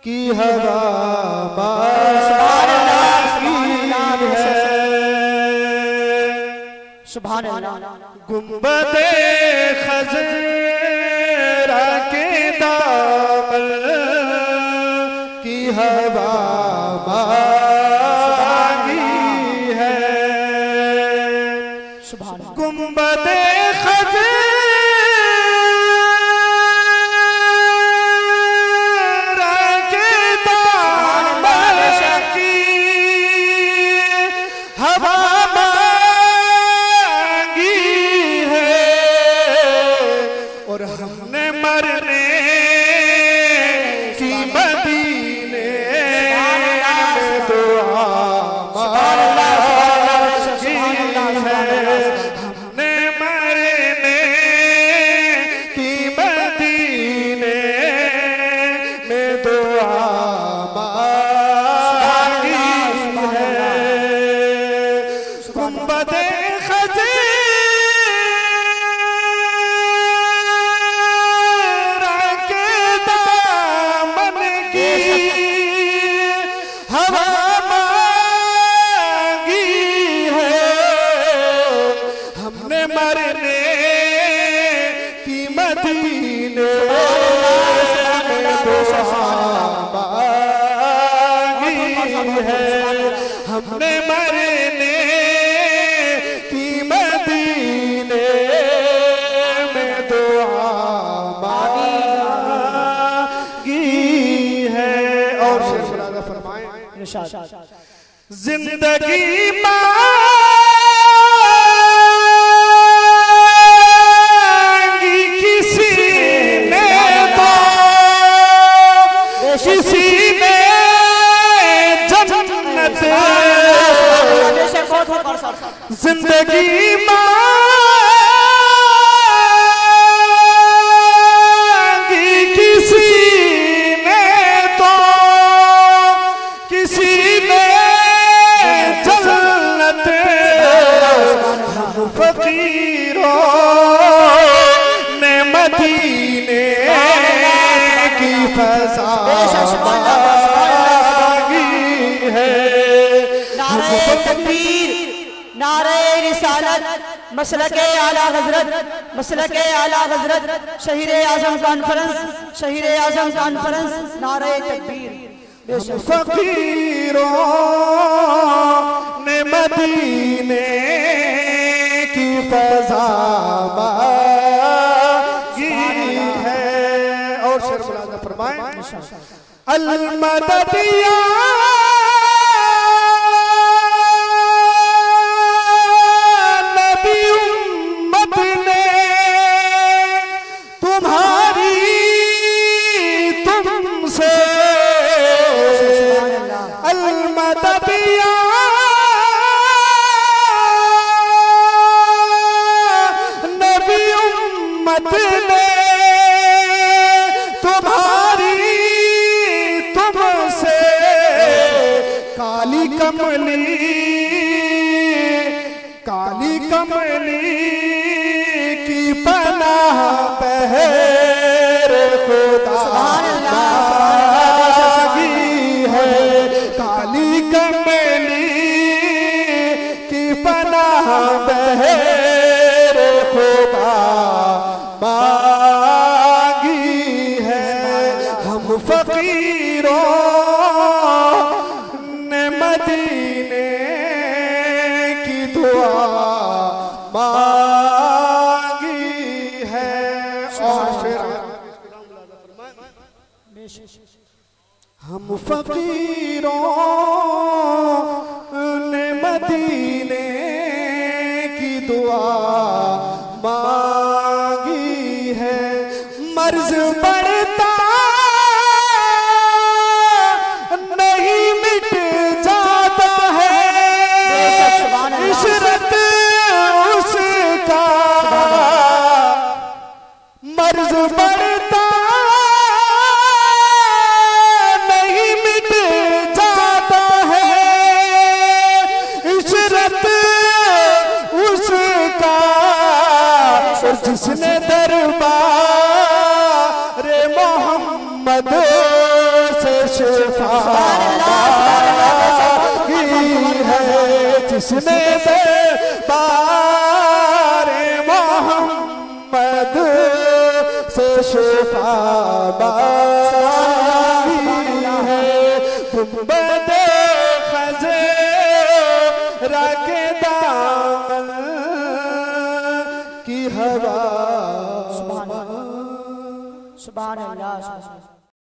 की हवा सुभान अल्लाह। गुंबदे खज़रा के दामन की हवा मांगी है। गुंबदे खज़रा के दामन की हवा और हमने मरने की मदीने में दुआ मांगी है। हमने मरने की मदीने में दुआ मांगी है। गुंबदे मरने की मदीने में दुआ मांगी है। हमने मरने की मदीने में दुआ मांगी है। और फरमाएं जिंदगी किसी ने जन्नत जिंदगी मांगी किसी ने तो किसी ने जन्नत। हम फकीरों ने मदीने की फज़ा नारे रिसालत मसलके आला हजरत मसलके आला हजरत शहीर आजम कॉन्फ्रेंस नारे तकबीर। फकीरों ने मदीने की फज़ा मांगी है। और शेर बुलंद फरमाएं अल मदद या काली कमली की पनाह पहर खुदा मांगी है। काली कमली की पनाह पहर खुदा मांगी है। हम फकीरों ने मदीने की दुआ मांगी है। हम फकीरों ने मदीने की दुआ मांगी है। मर्ज बढ़ता नहीं मिट जाता है इशरत उसका। मर्ज बढ़ता नहीं मिट जाता है इशरत उसका। जिसने दरबार मोहम्मद से शिफा की है, जिसने बारे मोहम्मद से शिफा मांगी है। गुंबदे खज़रा के दामन की हवा। सुभान अल्लाह।